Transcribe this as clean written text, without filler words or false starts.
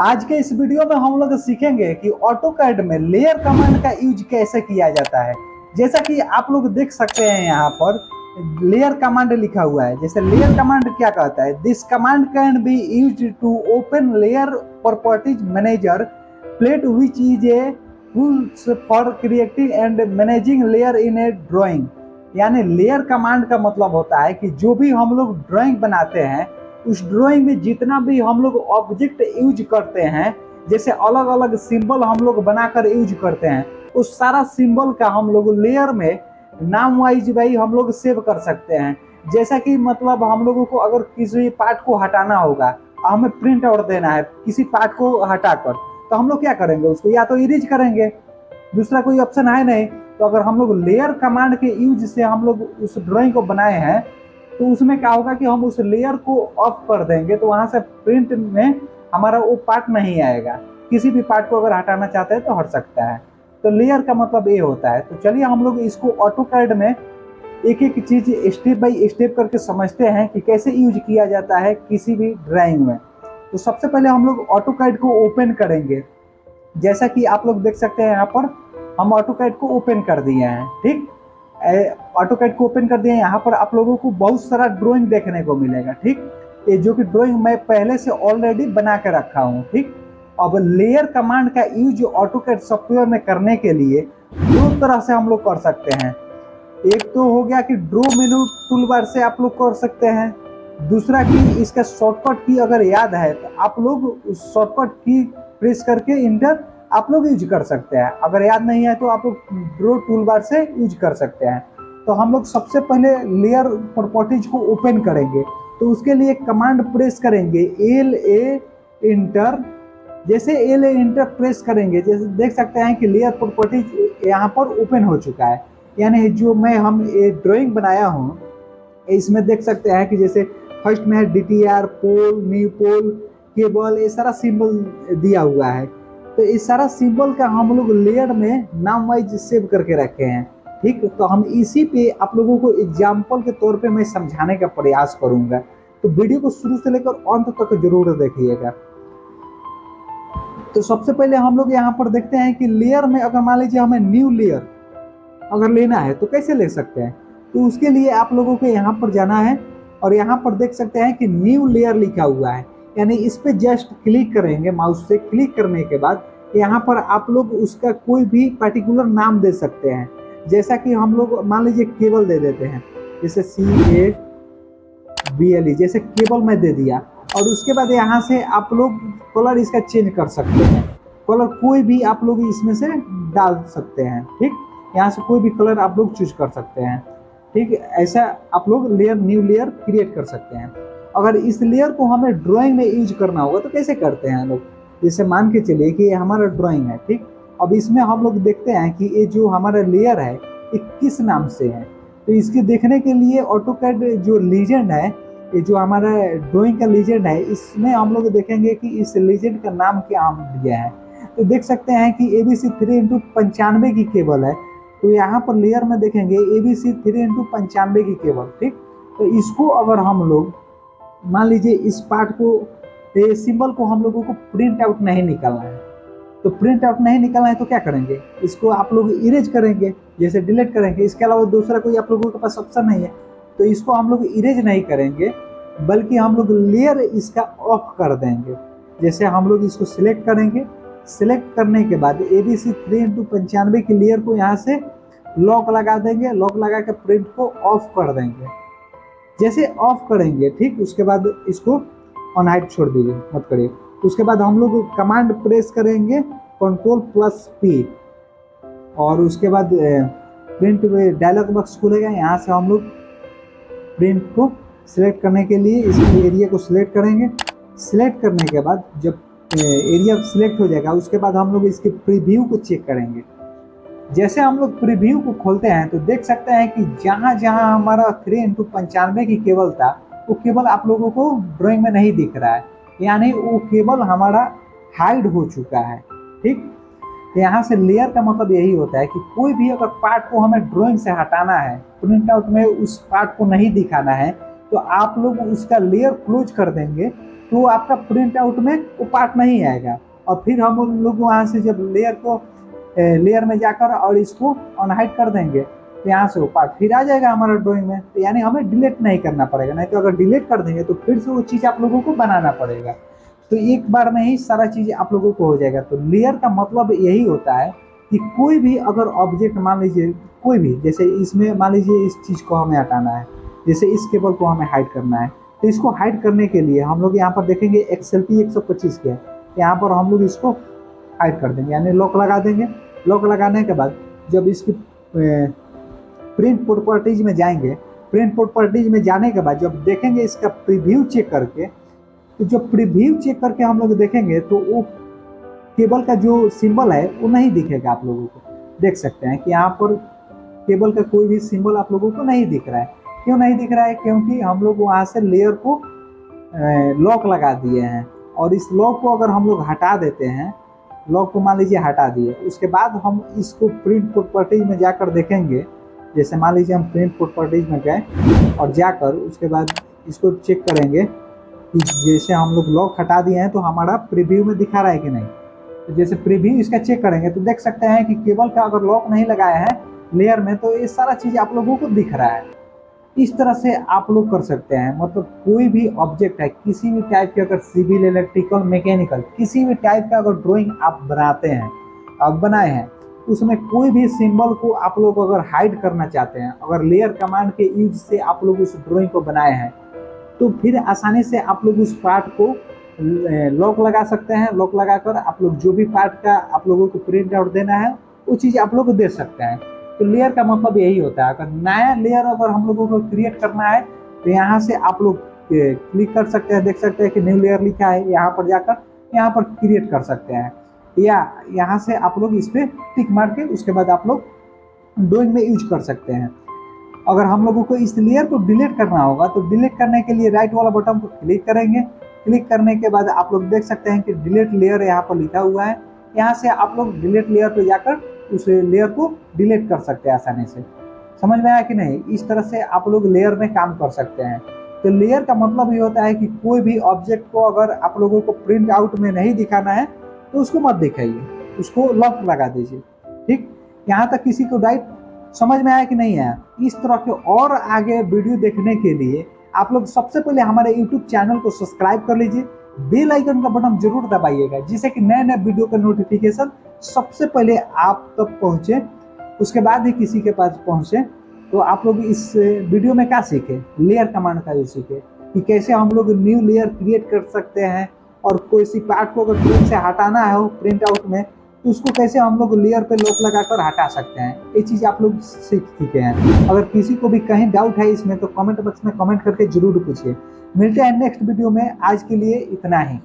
आज के इस वीडियो में हम लोग सीखेंगे कि ऑटोकैड में लेयर कमांड का यूज कैसे किया जाता है। जैसा कि आप लोग देख सकते हैं यहाँ पर लेयर कमांड लिखा हुआ है। जैसे लेयर कमांड क्या कहता है, this command can be used to open layer properties manager plate which is a tools for creating and managing layer in a drawing. यानी लेयर कमांड का मतलब होता है कि जो भी हम लोग ड्राइंग बनाते हैं उस ड्राइंग में जितना भी हम लोग ऑब्जेक्ट यूज करते हैं, जैसे अलग अलग सिंबल हम लोग बनाकर यूज करते हैं, उस सारा सिंबल का हम लोग लेयर में नाम वाइज भाई हम लोग सेव कर सकते हैं। जैसा कि मतलब हम लोगों को अगर किसी पार्ट को हटाना होगा, हमें प्रिंट आउट देना है किसी पार्ट को हटाकर, तो हम लोग क्या करेंगे, उसको या तो इरेज करेंगे, दूसरा कोई ऑप्शन है नहीं। तो अगर हम लोग लेयर कमांड के यूज से हम लोग उस ड्राइंग को बनाए हैं, तो उसमें क्या होगा कि हम उस लेयर को ऑफ कर देंगे, तो वहां से प्रिंट में हमारा वो पार्ट नहीं आएगा। किसी भी पार्ट को अगर हटाना चाहते हैं तो हट सकता है। तो लेयर का मतलब ये होता है। तो चलिए हम लोग इसको ऑटोकैड में एक एक चीज स्टेप बाय स्टेप करके समझते हैं कि कैसे यूज किया जाता है किसी भी ड्राइंग में। तो सबसे पहले हम लोग ऑटोकैड को ओपन करेंगे। जैसा कि आप लोग देख सकते हैं यहाँ पर हम ऑटोकैड को ओपन कर दिए हैं। ठीक, ऑटोकैड को ओपन कर दिए। यहाँ पर आप लोगों को बहुत सारा ड्राइंग देखने को मिलेगा। ठीक, ये जो कि ड्राइंग मैं पहले से ऑलरेडी बना के रखा हूँ। ठीक, अब लेयर कमांड का यूज ऑटोकैड सॉफ्टवेयर में करने के लिए दो तरह से हम लोग कर सकते हैं। एक तो हो गया कि ड्रॉ मेनू टूलबार से आप लोग कर सकते हैं। दूसरा कि इसका शॉर्टकट की अगर याद है तो आप लोग उस शॉर्टकट की प्रेस करके इंटर आप लोग यूज कर सकते हैं। अगर याद नहीं है तो आप लोग ड्रॉ टूलबार से यूज कर सकते हैं। तो हम लोग सबसे पहले लेयर प्रॉपर्टीज को ओपन करेंगे, तो उसके लिए कमांड प्रेस करेंगे LA इंटर। जैसे LA इंटर प्रेस करेंगे, जैसे देख सकते हैं कि लेयर प्रॉपर्टीज यहाँ पर ओपन हो चुका है। यानी जो मैं हम ये ड्राइंग बनाया हूँ, इसमें देख सकते हैं कि जैसे फर्स्ट में है DTR, पोल, न्यू पोल, केबल, ये सारा सिंबल दिया हुआ है। तो इस सारा सिंबल का हम लोग लेयर में नाम वाइज सेव करके रखे हैं। ठीक, तो हम इसी पे आप लोगों को एग्जाम्पल के तौर पे मैं समझाने का प्रयास करूंगा। तो वीडियो को शुरू से लेकर अंत तक जरूर देखिएगा। तो सबसे पहले हम लोग यहाँ पर देखते हैं कि लेयर में अगर मान लीजिए हमें न्यू लेयर अगर लेना है तो कैसे ले सकते हैं। तो उसके लिए आप लोगों को यहाँ पर जाना है और यहाँ पर देख सकते हैं कि न्यू लेयर लिखा हुआ है। यानी इस पे जस्ट क्लिक करेंगे, माउस से क्लिक करने के बाद यहाँ पर आप लोग उसका कोई भी पर्टिकुलर नाम दे सकते हैं। जैसा कि हम लोग मान लीजिए केबल दे देते हैं, जैसे CABLE, जैसे केबल में दे दिया। और उसके बाद यहाँ से आप लोग कलर इसका चेंज कर सकते हैं। कलर कोई भी आप लोग इसमें से डाल सकते हैं। ठीक, यहाँ से कोई भी कलर आप लोग चूज कर सकते हैं। ठीक, ऐसा आप लोग लेयर न्यू लेयर क्रिएट कर सकते हैं। अगर इस लेयर को हमें ड्राइंग में यूज करना होगा तो कैसे करते हैं लोग। जैसे मान के चलिए कि ये हमारा ड्राइंग है। ठीक, अब इसमें हम लोग देखते हैं कि ये जो हमारा लेयर है ये किस नाम से है। तो इसके देखने के लिए ऑटोकैड जो लीजेंड है, ये जो हमारा ड्राइंग का लीजेंड है, इसमें हम लोग देखेंगे कि इस लीजेंड का नाम क्या हम दिया है। तो देख सकते हैं कि ABC 3x95 की केबल है। तो यहाँ पर लेयर में देखेंगे ABC 3x95 की केबल। ठीक, तो इसको अगर हम लोग मान लीजिए इस पार्ट को, ये सिंबल को हम लोगों को प्रिंट आउट नहीं निकालना है। तो प्रिंट आउट नहीं निकालना है तो क्या करेंगे, इसको आप लोग इरेज करेंगे, जैसे डिलीट करेंगे। इसके अलावा दूसरा कोई आप लोगों के पास ऑप्शन नहीं है। तो इसको हम लोग इरेज नहीं करेंगे, बल्कि हम लोग लेयर इसका ऑफ कर देंगे। जैसे हम लोग इसको सिलेक्ट करेंगे, सिलेक्ट करने के बाद ABC 3x95 की लेयर को यहाँ से लॉक लगा देंगे। लॉक लगा के प्रिंट को ऑफ कर देंगे। जैसे ऑफ करेंगे, ठीक, उसके बाद इसको ऑन हाइड छोड़ दीजिए, मत करिए। उसके बाद हम लोग कमांड प्रेस करेंगे Ctrl+P, और उसके बाद प्रिंट में डायलॉग बॉक्स खुलेगा। यहाँ से हम लोग प्रिंट को सिलेक्ट करने के लिए इस एरिया को सिलेक्ट करेंगे। सिलेक्ट करने के बाद जब एरिया सिलेक्ट हो जाएगा, उसके बाद हम लोग इसके प्रीव्यू को चेक करेंगे। जैसे हम लोग प्रीव्यू को खोलते हैं तो देख सकते हैं कि जहाँ जहाँ हमारा 3x95 की केबल था, वो केबल आप लोगों को ड्राइंग में नहीं दिख रहा है। यानी वो केबल हमारा हाइड हो चुका है। ठीक, यहाँ से लेयर का मतलब यही होता है कि कोई भी अगर पार्ट को हमें ड्राइंग से हटाना है, प्रिंट आउट में उस पार्ट को नहीं दिखाना है, तो आप लोग उसका लेयर क्लोज कर देंगे। तो आपका प्रिंट आउट में वो पार्ट नहीं आएगा। और फिर हम लोग वहाँ से जब लेयर में जाकर और इसको अनहाइड कर देंगे तो यहाँ से वो पार्ट फिर आ जाएगा हमारा ड्राइंग में। तो यानी हमें डिलीट नहीं करना पड़ेगा, नहीं तो अगर डिलीट कर देंगे तो फिर से वो चीज़ आप लोगों को बनाना पड़ेगा। तो एक बार में ही सारा चीज़ आप लोगों को हो जाएगा। तो लेयर का मतलब यही होता है कि कोई भी अगर ऑब्जेक्ट मान लीजिए, कोई भी, जैसे इसमें मान लीजिए इस चीज़ को हमें हटाना है, जैसे इस केबल को हमें हाइड करना है, तो इसको हाइड करने के लिए हम लोग यहाँ पर देखेंगे XLP 125 के, यहाँ पर हम लोग इसको हाइड कर देंगे, यानी लॉक लगा देंगे। लॉक लगाने के बाद जब इसकी प्रिंट प्रॉपर्टीज में जाएंगे, प्रिंट प्रॉपर्टीज में जाने के बाद जब देखेंगे इसका प्रीव्यू चेक करके, तो जब प्रीव्यू चेक करके हम लोग देखेंगे तो वो केबल का जो सिंबल है वो नहीं दिखेगा आप लोगों को। देख सकते हैं कि यहाँ पर केबल का कोई भी सिंबल आप लोगों को नहीं दिख रहा है। क्यों नहीं दिख रहा है? क्योंकि हम लोग वहाँ से लेयर को लॉक लगा दिए हैं। और इस लॉक को अगर हम लोग हटा देते हैं, लॉक को मान लीजिए हटा दिए, उसके बाद हम इसको प्रिंट प्रॉपर्टीज में जाकर देखेंगे। जैसे मान लीजिए हम प्रिंट प्रॉपर्टीज में गए और जाकर उसके बाद इसको चेक करेंगे कि जैसे हम लोग लॉक हटा दिए हैं तो हमारा प्रीव्यू में दिखा रहा है कि नहीं। तो जैसे प्रीव्यू इसका चेक करेंगे तो देख सकते हैं कि केबल का अगर लॉक नहीं लगाया है लेयर में तो ये सारा चीज़ आप लोगों को दिख रहा है। इस तरह से आप लोग कर सकते हैं। मतलब कोई भी ऑब्जेक्ट है, किसी भी टाइप के, अगर सिविल, इलेक्ट्रिकल, मैकेनिकल, किसी भी टाइप का अगर ड्राइंग आप बनाते हैं, आप बनाए हैं, उसमें कोई भी सिंबल को आप लोग अगर हाइड करना चाहते हैं, अगर लेयर कमांड के यूज से आप लोग उस ड्राइंग को बनाए हैं, तो फिर आसानी से आप लोग उस पार्ट को लॉक लगा सकते हैं। लॉक लगाकर आप लोग जो भी पार्ट का आप लोगों को प्रिंट आउट देना है वो चीज़ आप लोग दे सकते हैं। तो लेयर का मतलब यही होता है। अगर नया लेयर अगर हम लोगों को क्रिएट करना है तो यहाँ से आप लोग क्लिक कर सकते हैं, देख सकते हैं कि न्यू लेयर लिखा है, यहाँ पर जाकर यहाँ पर क्रिएट कर सकते हैं, या यहाँ से आप लोग इस पर टिक मार के उसके बाद आप लोग ड्राइंग में यूज कर सकते हैं। अगर हम लोगों को इस लेयर को डिलीट करना होगा तो डिलीट करने के लिए राइट वाला बटन को क्लिक करेंगे। क्लिक करने के बाद आप लोग देख सकते हैं कि डिलीट लेयर यहाँ पर लिखा हुआ है। यहाँ से आप लोग डिलीट लेयर पे जाकर उस लेयर को डिलीट कर सकते हैं आसानी से। समझ में आया कि नहीं? इस तरह से आप लोग लेयर में काम कर सकते हैं। तो लेयर का मतलब ये होता है कि कोई भी ऑब्जेक्ट को अगर आप लोगों को प्रिंट आउट में नहीं दिखाना है तो उसको मत दिखाइए, उसको लॉक लगा दीजिए। ठीक, यहाँ तक किसी को डाइट समझ में आया कि नहीं आया? इस तरह के और आगे वीडियो देखने के लिए आप लोग सबसे पहले हमारे YouTube चैनल को सब्सक्राइब कर लीजिए, बेल आइकन का बटन जरूर दबाइएगा, जिससे कि नए नए वीडियो का नोटिफिकेशन सबसे पहले आप तक पहुंचे, उसके बाद ही किसी के पास पहुंचे। तो आप लोग इस वीडियो में क्या सीखे? लेयर कमांड का यूज सीखे कि कैसे हम लोग न्यू लेयर क्रिएट कर सकते हैं, और कोई सी पार्ट को अगर प्रिंट से हटाना है हो प्रिंट आउट में तो उसको कैसे हम लोग लेयर पे लॉक लगाकर हटा सकते हैं। ये चीज़ आप लोग सीख चुके हैं। अगर किसी को भी कहीं डाउट है इसमें तो कमेंट बॉक्स में कमेंट करके जरूर पूछिए। मिलते हैं नेक्स्ट वीडियो में, आज के लिए इतना ही।